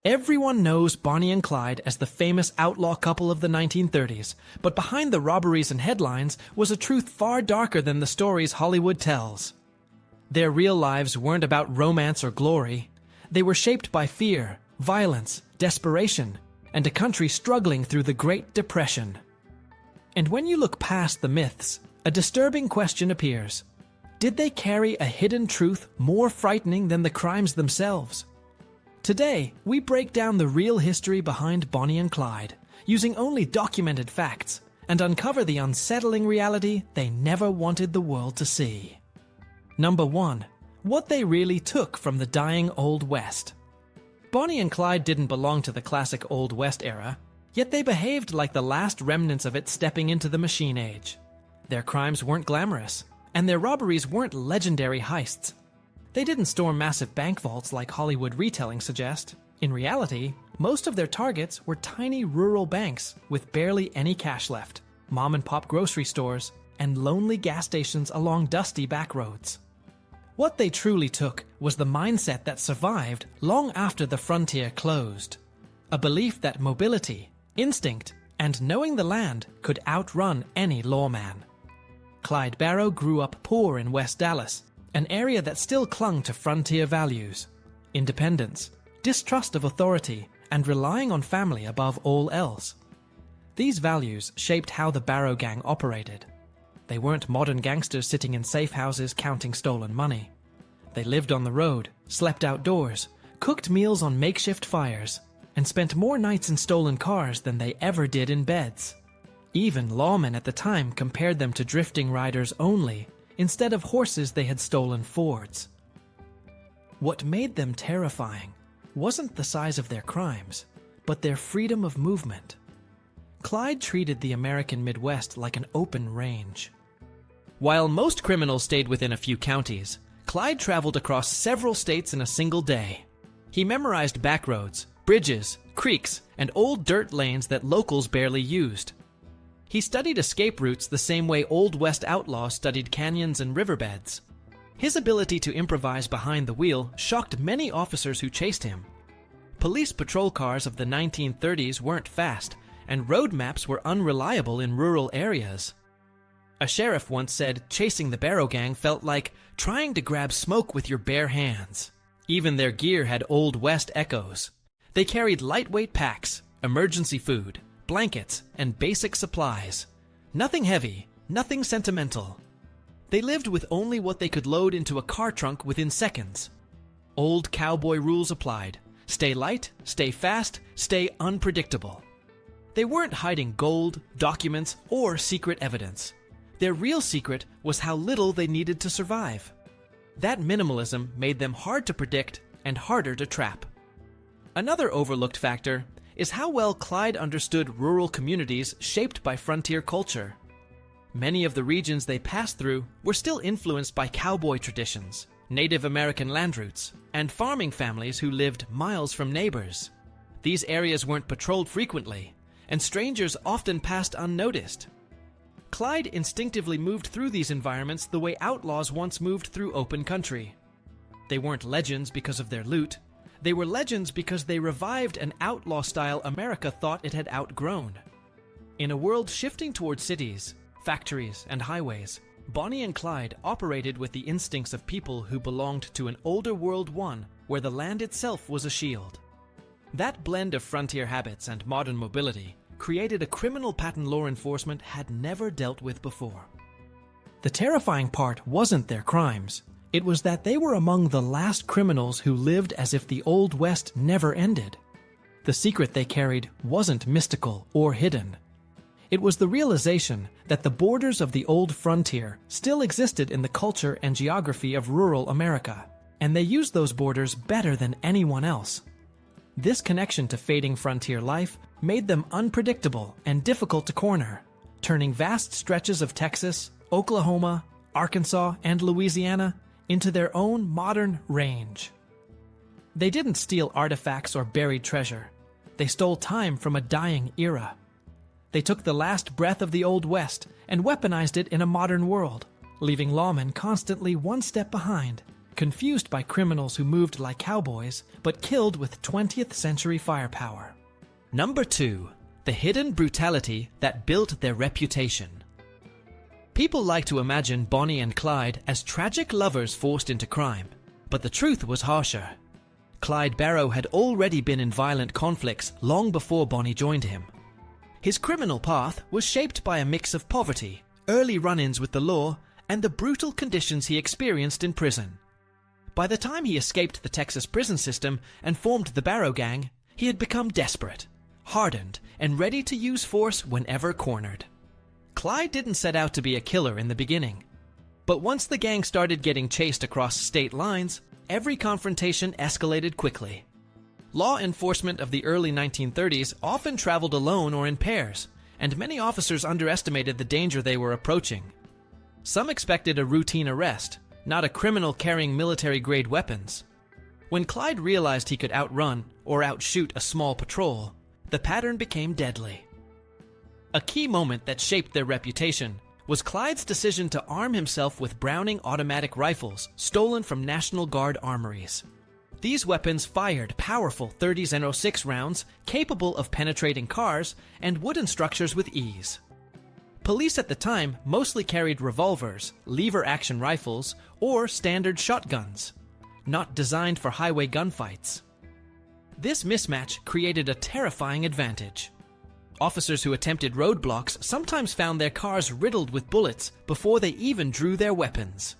Everyone knows Bonnie and Clyde as the famous outlaw couple of the 1930s, but behind the robberies and headlines was a truth far darker than the stories Hollywood tells. Their real lives weren't about romance or glory. They were shaped by fear, violence, desperation, and a country struggling through the Great Depression. And when you look past the myths, a disturbing question appears. Did they carry a hidden truth more frightening than the crimes themselves? Today, we break down the real history behind Bonnie and Clyde, using only documented facts, and uncover the unsettling reality they never wanted the world to see. Number 1. What they really took from the dying Old West. Bonnie and Clyde didn't belong to the classic Old West era, yet they behaved like the last remnants of it stepping into the machine age. Their crimes weren't glamorous, and their robberies weren't legendary heists. They didn't storm massive bank vaults like Hollywood retellings suggest. In reality, most of their targets were tiny rural banks with barely any cash left, mom-and-pop grocery stores, and lonely gas stations along dusty back roads. What they truly took was the mindset that survived long after the frontier closed. A belief that mobility, instinct, and knowing the land could outrun any lawman. Clyde Barrow grew up poor in West Dallas, an area that still clung to frontier values: independence, distrust of authority, and relying on family above all else. These values shaped how the Barrow Gang operated. They weren't modern gangsters sitting in safe houses counting stolen money. They lived on the road, slept outdoors, cooked meals on makeshift fires, and spent more nights in stolen cars than they ever did in beds. Even lawmen at the time compared them to drifting riders only, instead of horses they had stolen Fords. What made them terrifying wasn't the size of their crimes, but their freedom of movement. Clyde treated the American Midwest like an open range. While most criminals stayed within a few counties, Clyde traveled across several states in a single day. He memorized backroads, bridges, creeks, and old dirt lanes that locals barely used. He studied escape routes the same way Old West outlaws studied canyons and riverbeds. His ability to improvise behind the wheel shocked many officers who chased him. Police patrol cars of the 1930s weren't fast, and road maps were unreliable in rural areas. A sheriff once said chasing the Barrow Gang felt like trying to grab smoke with your bare hands. Even their gear had Old West echoes. They carried lightweight packs, emergency food, blankets, and basic supplies. Nothing heavy, nothing sentimental. They lived with only what they could load into a car trunk within seconds. Old cowboy rules applied. Stay light, stay fast, stay unpredictable. They weren't hiding gold, documents, or secret evidence. Their real secret was how little they needed to survive. That minimalism made them hard to predict and harder to trap. Another overlooked factor is how well Clyde understood rural communities shaped by frontier culture. Many of the regions they passed through were still influenced by cowboy traditions, Native American land routes, and farming families who lived miles from neighbors. These areas weren't patrolled frequently, and strangers often passed unnoticed. Clyde instinctively moved through these environments the way outlaws once moved through open country. They weren't legends because of their loot. They were legends because they revived an outlaw-style America thought it had outgrown. In a world shifting toward cities, factories, and highways, Bonnie and Clyde operated with the instincts of people who belonged to an older World I where the land itself was a shield. That blend of frontier habits and modern mobility created a criminal pattern law enforcement had never dealt with before. The terrifying part wasn't their crimes. It was that they were among the last criminals who lived as if the Old West never ended. The secret they carried wasn't mystical or hidden. It was the realization that the borders of the old frontier still existed in the culture and geography of rural America, and they used those borders better than anyone else. This connection to fading frontier life made them unpredictable and difficult to corner, turning vast stretches of Texas, Oklahoma, Arkansas, and Louisiana into their own modern range. They didn't steal artifacts or buried treasure. They stole time from a dying era. They took the last breath of the Old West and weaponized it in a modern world, leaving lawmen constantly one step behind, confused by criminals who moved like cowboys, but killed with 20th century firepower. Number 2. The hidden brutality that built their reputation. People like to imagine Bonnie and Clyde as tragic lovers forced into crime, but the truth was harsher. Clyde Barrow had already been in violent conflicts long before Bonnie joined him. His criminal path was shaped by a mix of poverty, early run-ins with the law, and the brutal conditions he experienced in prison. By the time he escaped the Texas prison system and formed the Barrow Gang, he had become desperate, hardened, and ready to use force whenever cornered. Clyde didn't set out to be a killer in the beginning. But once the gang started getting chased across state lines, every confrontation escalated quickly. Law enforcement of the early 1930s often traveled alone or in pairs, and many officers underestimated the danger they were approaching. Some expected a routine arrest, not a criminal carrying military-grade weapons. When Clyde realized he could outrun or outshoot a small patrol, the pattern became deadly. A key moment that shaped their reputation was Clyde's decision to arm himself with Browning automatic rifles stolen from National Guard armories. These weapons fired powerful .30s and .06 rounds capable of penetrating cars and wooden structures with ease. Police at the time mostly carried revolvers, lever-action rifles, or standard shotguns, not designed for highway gunfights. This mismatch created a terrifying advantage. Officers who attempted roadblocks sometimes found their cars riddled with bullets before they even drew their weapons.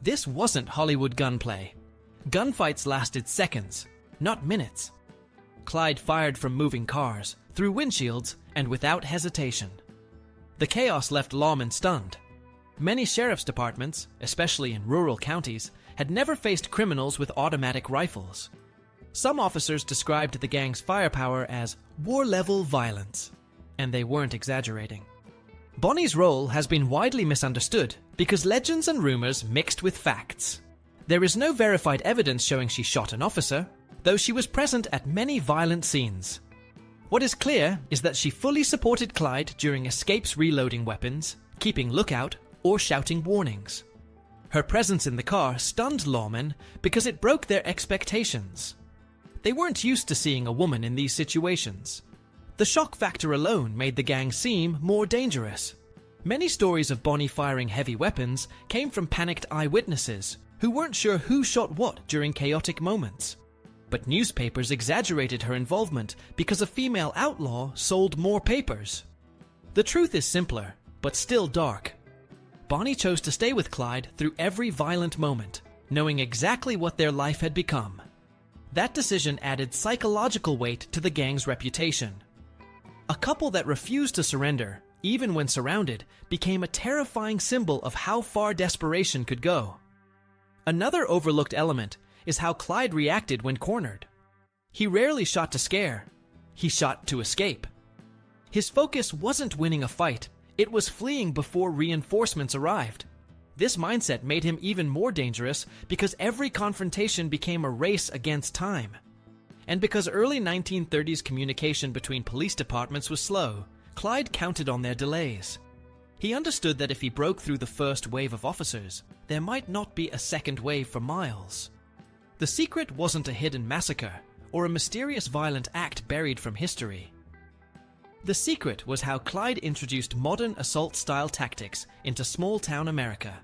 This wasn't Hollywood gunplay. Gunfights lasted seconds, not minutes. Clyde fired from moving cars, through windshields, and without hesitation. The chaos left lawmen stunned. Many sheriff's departments, especially in rural counties, had never faced criminals with automatic rifles. Some officers described the gang's firepower as war-level violence, and they weren't exaggerating. Bonnie's role has been widely misunderstood because legends and rumors mixed with facts. There is no verified evidence showing she shot an officer, though she was present at many violent scenes. What is clear is that she fully supported Clyde during escapes reloading weapons, keeping lookout, or shouting warnings. Her presence in the car stunned lawmen because it broke their expectations. They weren't used to seeing a woman in these situations. The shock factor alone made the gang seem more dangerous. Many stories of Bonnie firing heavy weapons came from panicked eyewitnesses who weren't sure who shot what during chaotic moments. But newspapers exaggerated her involvement because a female outlaw sold more papers. The truth is simpler, but still dark. Bonnie chose to stay with Clyde through every violent moment, knowing exactly what their life had become. That decision added psychological weight to the gang's reputation. A couple that refused to surrender, even when surrounded, became a terrifying symbol of how far desperation could go. Another overlooked element is how Clyde reacted when cornered. He rarely shot to scare. He shot to escape. His focus wasn't winning a fight, it was fleeing before reinforcements arrived. This mindset made him even more dangerous because every confrontation became a race against time. And because early 1930s communication between police departments was slow, Clyde counted on their delays. He understood that if he broke through the first wave of officers, there might not be a second wave for miles. The secret wasn't a hidden massacre or a mysterious violent act buried from history. The secret was how Clyde introduced modern assault-style tactics into small-town America.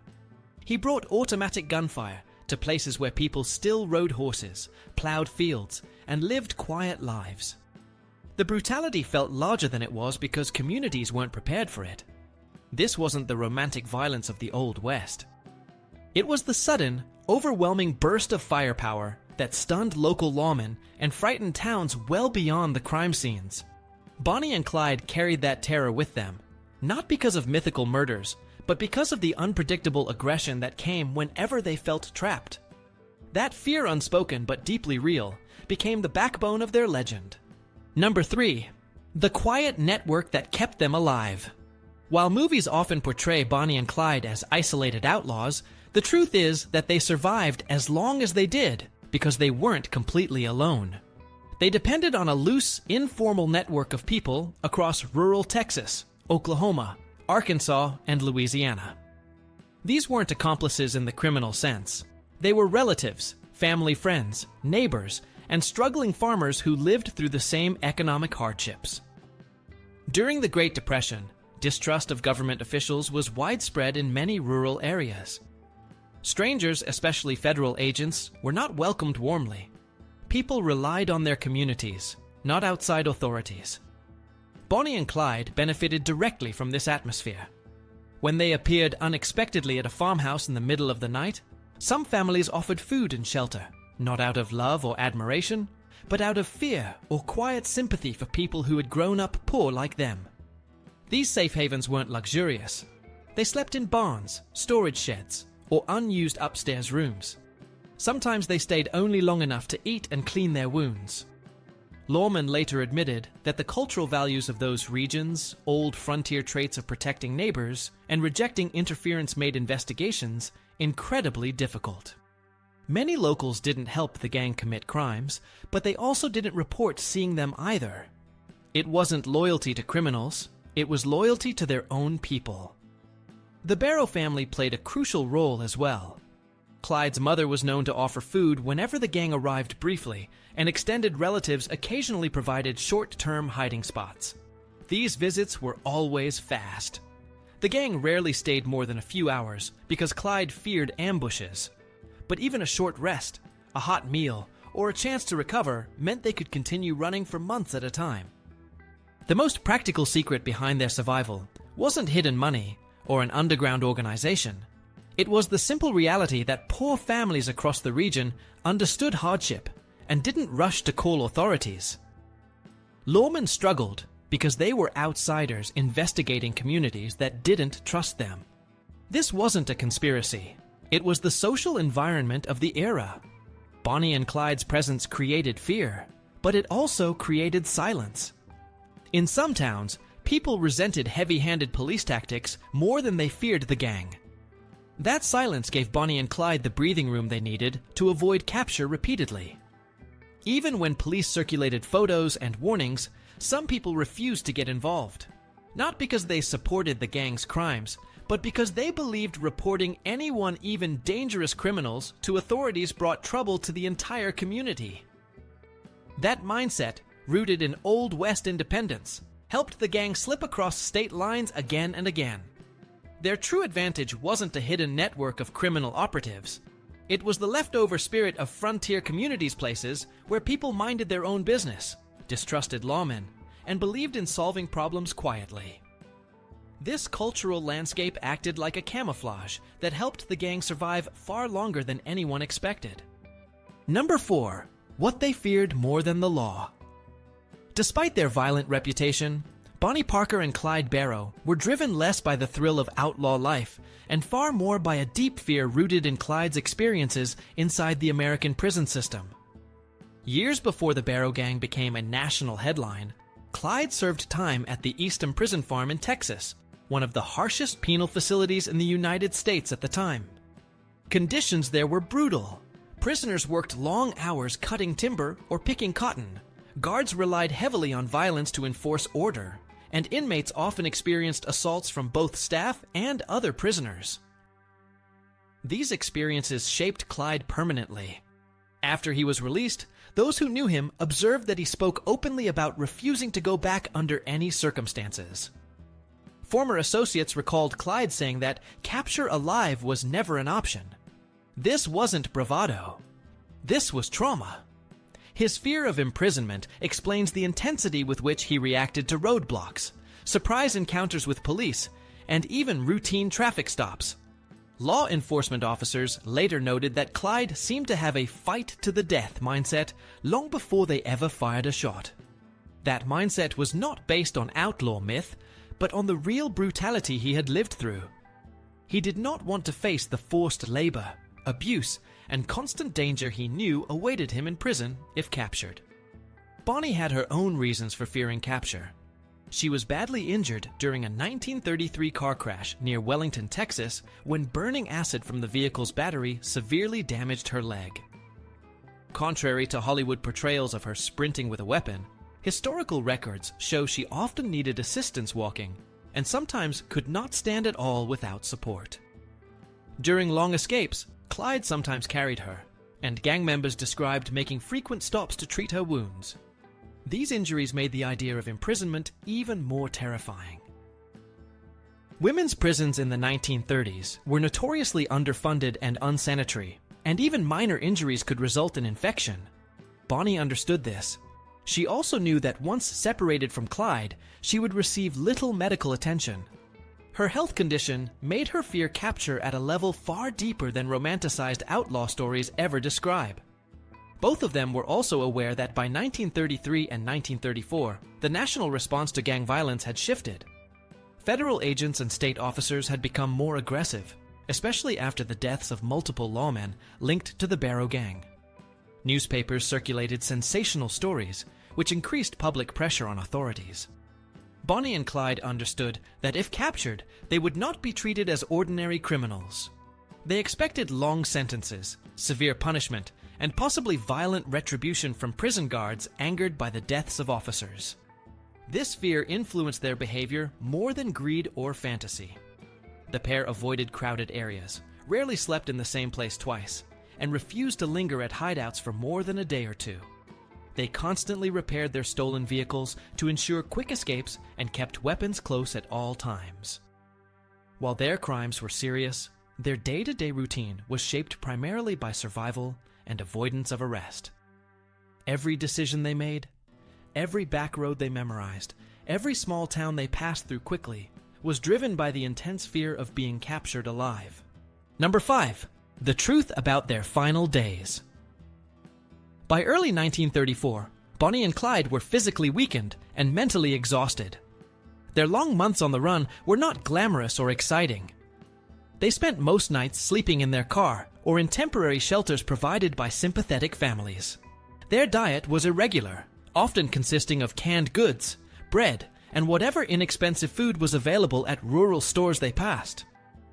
He brought automatic gunfire to places where people still rode horses, plowed fields, and lived quiet lives. The brutality felt larger than it was because communities weren't prepared for it. This wasn't the romantic violence of the Old West. It was the sudden, overwhelming burst of firepower that stunned local lawmen and frightened towns well beyond the crime scenes. Bonnie and Clyde carried that terror with them, not because of mythical murders, but because of the unpredictable aggression that came whenever they felt trapped. That fear, unspoken but deeply real, became the backbone of their legend. Number 3. The quiet network that kept them alive. While movies often portray Bonnie and Clyde as isolated outlaws, the truth is that they survived as long as they did because they weren't completely alone. They depended on a loose, informal network of people across rural Texas, Oklahoma, Arkansas, and Louisiana. These weren't accomplices in the criminal sense. They were relatives, family friends, neighbors, and struggling farmers who lived through the same economic hardships. During the Great Depression, distrust of government officials was widespread in many rural areas. Strangers, especially federal agents, were not welcomed warmly. People relied on their communities, not outside authorities. Bonnie and Clyde benefited directly from this atmosphere. When they appeared unexpectedly at a farmhouse in the middle of the night, some families offered food and shelter, not out of love or admiration, but out of fear or quiet sympathy for people who had grown up poor like them. These safe havens weren't luxurious. They slept in barns, storage sheds, or unused upstairs rooms. Sometimes they stayed only long enough to eat and clean their wounds. Lawmen later admitted that the cultural values of those regions, old frontier traits of protecting neighbors, and rejecting interference-made investigations, incredibly difficult. Many locals didn't help the gang commit crimes, but they also didn't report seeing them either. It wasn't loyalty to criminals, it was loyalty to their own people. The Barrow family played a crucial role as well. Clyde's mother was known to offer food whenever the gang arrived briefly, and extended relatives occasionally provided short-term hiding spots. These visits were always fast. The gang rarely stayed more than a few hours because Clyde feared ambushes. But even a short rest, a hot meal, or a chance to recover meant they could continue running for months at a time. The most practical secret behind their survival wasn't hidden money or an underground organization. It was the simple reality that poor families across the region understood hardship and didn't rush to call authorities. Lawmen struggled because they were outsiders investigating communities that didn't trust them. This wasn't a conspiracy. It was the social environment of the era. Bonnie and Clyde's presence created fear, but it also created silence. In some towns, people resented heavy-handed police tactics more than they feared the gang. That silence gave Bonnie and Clyde the breathing room they needed to avoid capture repeatedly. Even when police circulated photos and warnings, some people refused to get involved. Not because they supported the gang's crimes, but because they believed reporting anyone even dangerous criminals to authorities brought trouble to the entire community. That mindset, rooted in Old West independence, helped the gang slip across state lines again and again. Their true advantage wasn't a hidden network of criminal operatives. It was the leftover spirit of frontier communities places where people minded their own business, distrusted lawmen, and believed in solving problems quietly. This cultural landscape acted like a camouflage that helped the gang survive far longer than anyone expected. Number 4. What they feared more than the law. Despite their violent reputation, Bonnie Parker and Clyde Barrow were driven less by the thrill of outlaw life and far more by a deep fear rooted in Clyde's experiences inside the American prison system. Years before the Barrow Gang became a national headline, Clyde served time at the Eastham Prison Farm in Texas, one of the harshest penal facilities in the United States at the time. Conditions there were brutal. Prisoners worked long hours cutting timber or picking cotton. Guards relied heavily on violence to enforce order, and inmates often experienced assaults from both staff and other prisoners. These experiences shaped Clyde permanently. After he was released, those who knew him observed that he spoke openly about refusing to go back under any circumstances. Former associates recalled Clyde saying that capture alive was never an option. This wasn't bravado. This was trauma. His fear of imprisonment explains the intensity with which he reacted to roadblocks, surprise encounters with police, and even routine traffic stops. Law enforcement officers later noted that Clyde seemed to have a fight-to-the-death mindset long before they ever fired a shot. That mindset was not based on outlaw myth, but on the real brutality he had lived through. He did not want to face the forced labor, abuse, and constant danger he knew awaited him in prison if captured. Bonnie had her own reasons for fearing capture. She was badly injured during a 1933 car crash near Wellington, Texas, when burning acid from the vehicle's battery severely damaged her leg. Contrary to Hollywood portrayals of her sprinting with a weapon, historical records show she often needed assistance walking and sometimes could not stand at all without support. During long escapes, Clyde sometimes carried her, and gang members described making frequent stops to treat her wounds. These injuries made the idea of imprisonment even more terrifying. Women's prisons in the 1930s were notoriously underfunded and unsanitary, and even minor injuries could result in infection. Bonnie understood this. She also knew that once separated from Clyde, she would receive little medical attention. Her health condition made her fear capture at a level far deeper than romanticized outlaw stories ever describe. Both of them were also aware that by 1933 and 1934, the national response to gang violence had shifted. Federal agents and state officers had become more aggressive, especially after the deaths of multiple lawmen linked to the Barrow Gang. Newspapers circulated sensational stories, which increased public pressure on authorities. Bonnie and Clyde understood that if captured, they would not be treated as ordinary criminals. They expected long sentences, severe punishment, and possibly violent retribution from prison guards angered by the deaths of officers. This fear influenced their behavior more than greed or fantasy. The pair avoided crowded areas, rarely slept in the same place twice, and refused to linger at hideouts for more than a day or two. They constantly repaired their stolen vehicles to ensure quick escapes and kept weapons close at all times. While their crimes were serious, their day-to-day routine was shaped primarily by survival and avoidance of arrest. Every decision they made, every back road they memorized, every small town they passed through quickly, was driven by the intense fear of being captured alive. Number 5. The truth about their final days. By early 1934, Bonnie and Clyde were physically weakened and mentally exhausted. Their long months on the run were not glamorous or exciting. They spent most nights sleeping in their car or in temporary shelters provided by sympathetic families. Their diet was irregular, often consisting of canned goods, bread, and whatever inexpensive food was available at rural stores they passed.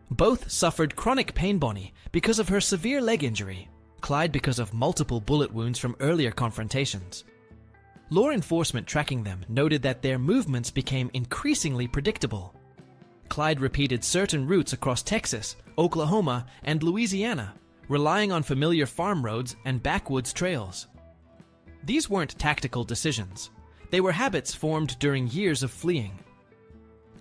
Both suffered chronic pain, Bonnie because of her severe leg injury, Clyde because of multiple bullet wounds from earlier confrontations. Law enforcement tracking them noted that their movements became increasingly predictable. Clyde repeated certain routes across Texas, Oklahoma, and Louisiana, relying on familiar farm roads and backwoods trails. These weren't tactical decisions. They were habits formed during years of fleeing.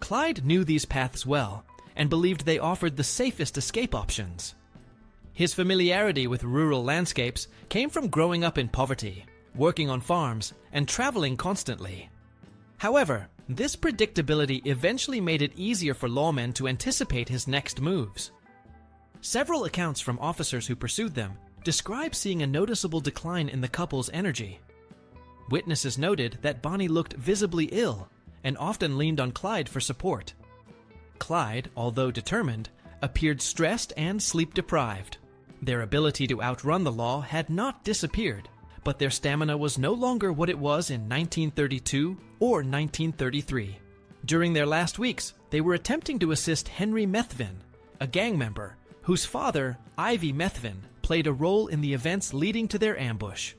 Clyde knew these paths well and believed they offered the safest escape options. His familiarity with rural landscapes came from growing up in poverty, working on farms, and traveling constantly. However, this predictability eventually made it easier for lawmen to anticipate his next moves. Several accounts from officers who pursued them describe seeing a noticeable decline in the couple's energy. Witnesses noted that Bonnie looked visibly ill and often leaned on Clyde for support. Clyde, although determined, appeared stressed and sleep-deprived. Their ability to outrun the law had not disappeared, but their stamina was no longer what it was in 1932 or 1933. During their last weeks, they were attempting to assist Henry Methvin, a gang member whose father, Ivy Methvin, played a role in the events leading to their ambush.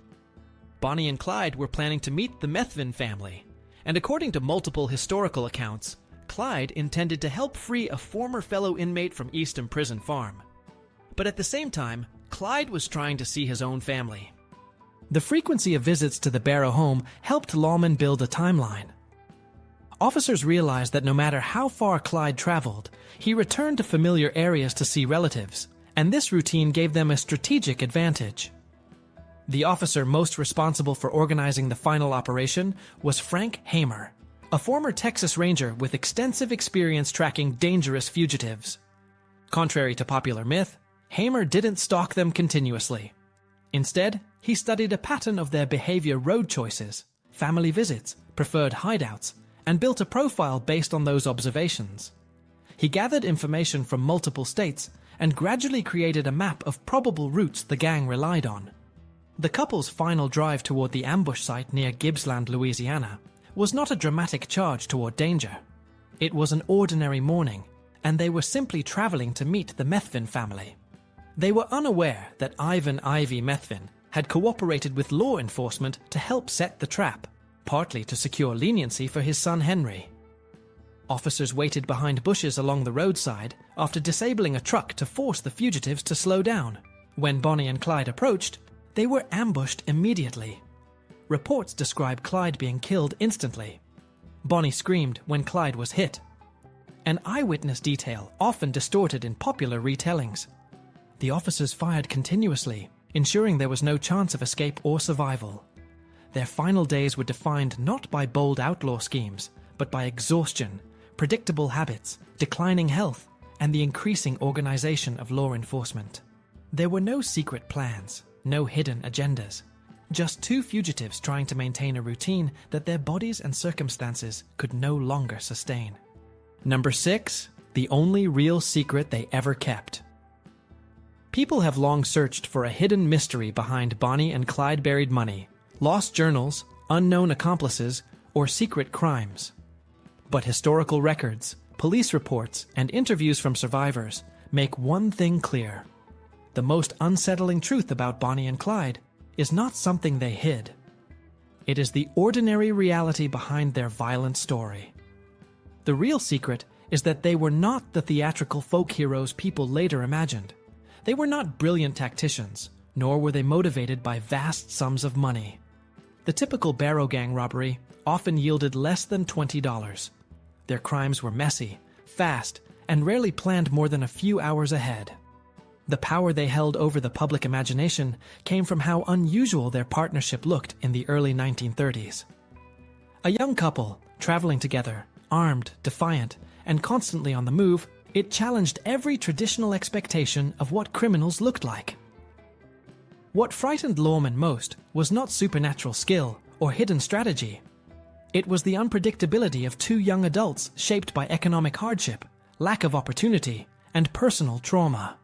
Bonnie and Clyde were planning to meet the Methvin family, and according to multiple historical accounts, Clyde intended to help free a former fellow inmate from Eastham Prison Farm. But at the same time, Clyde was trying to see his own family. The frequency of visits to the Barrow home helped lawmen build a timeline. Officers realized that no matter how far Clyde traveled, he returned to familiar areas to see relatives, and this routine gave them a strategic advantage. The officer most responsible for organizing the final operation was Frank Hamer, a former Texas Ranger with extensive experience tracking dangerous fugitives. Contrary to popular myth, Hamer didn't stalk them continuously. Instead, he studied a pattern of their behavior, road choices, family visits, preferred hideouts, and built a profile based on those observations. He gathered information from multiple states and gradually created a map of probable routes the gang relied on. The couple's final drive toward the ambush site near Gibbsland, Louisiana, was not a dramatic charge toward danger. It was an ordinary morning, and they were simply traveling to meet the Methvin family. They were unaware that Ivan Ivy Methvin had cooperated with law enforcement to help set the trap, partly to secure leniency for his son Henry. Officers waited behind bushes along the roadside after disabling a truck to force the fugitives to slow down. When Bonnie and Clyde approached, they were ambushed immediately. Reports describe Clyde being killed instantly. Bonnie screamed when Clyde was hit. An eyewitness detail often distorted in popular retellings. The officers fired continuously, ensuring there was no chance of escape or survival. Their final days were defined not by bold outlaw schemes, but by exhaustion, predictable habits, declining health, and the increasing organization of law enforcement. There were no secret plans, no hidden agendas. Just two fugitives trying to maintain a routine that their bodies and circumstances could no longer sustain. Number 6. The only real secret they ever kept. People have long searched for a hidden mystery behind Bonnie and Clyde buried money, lost journals, unknown accomplices, or secret crimes. But historical records, police reports, and interviews from survivors make one thing clear. The most unsettling truth about Bonnie and Clyde is not something they hid. It is the ordinary reality behind their violent story. The real secret is that they were not the theatrical folk heroes people later imagined. They were not brilliant tacticians, nor were they motivated by vast sums of money. The typical Barrow Gang robbery often yielded less than $20. Their crimes were messy, fast, and rarely planned more than a few hours ahead. The power they held over the public imagination came from how unusual their partnership looked in the early 1930s. A young couple, traveling together, armed, defiant, and constantly on the move, it challenged every traditional expectation of what criminals looked like. What frightened lawmen most was not supernatural skill or hidden strategy. It was the unpredictability of two young adults shaped by economic hardship, lack of opportunity, and personal trauma.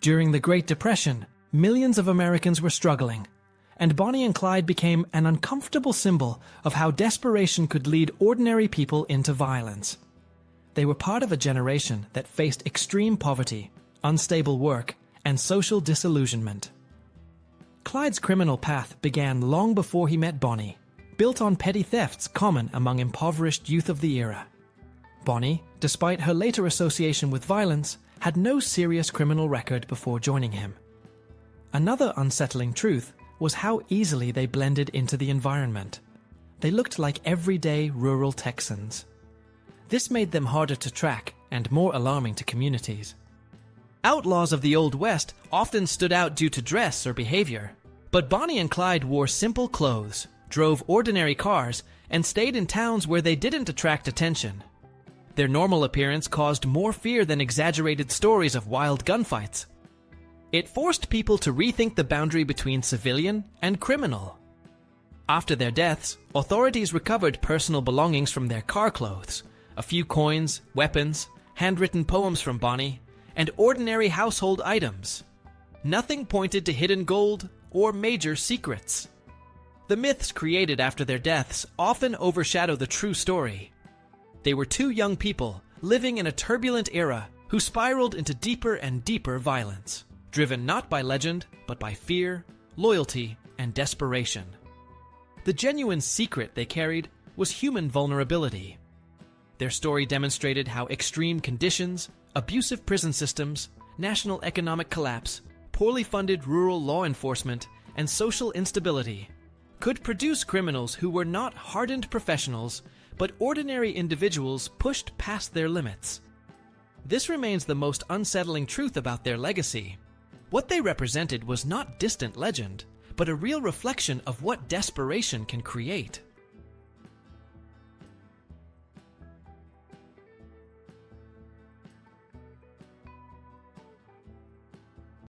During the Great Depression, millions of Americans were struggling, and Bonnie and Clyde became an uncomfortable symbol of how desperation could lead ordinary people into violence. They were part of a generation that faced extreme poverty, unstable work, and social disillusionment. Clyde's criminal path began long before he met Bonnie, built on petty thefts common among impoverished youth of the era. Bonnie, despite her later association with violence, had no serious criminal record before joining him. Another unsettling truth was how easily they blended into the environment. They looked like everyday rural Texans. This made them harder to track and more alarming to communities. Outlaws of the Old West often stood out due to dress or behavior, but Bonnie and Clyde wore simple clothes, drove ordinary cars, and stayed in towns where they didn't attract attention. Their normal appearance caused more fear than exaggerated stories of wild gunfights. It forced people to rethink the boundary between civilian and criminal. After their deaths, authorities recovered personal belongings from their car clothes, a few coins, weapons, handwritten poems from Bonnie, and ordinary household items. Nothing pointed to hidden gold or major secrets. The myths created after their deaths often overshadow the true story. They were two young people living in a turbulent era who spiraled into deeper and deeper violence, driven not by legend, but by fear, loyalty, and desperation. The genuine secret they carried was human vulnerability. Their story demonstrated how extreme conditions, abusive prison systems, national economic collapse, poorly funded rural law enforcement, and social instability could produce criminals who were not hardened professionals, but ordinary individuals pushed past their limits. This remains the most unsettling truth about their legacy. What they represented was not distant legend, but a real reflection of what desperation can create.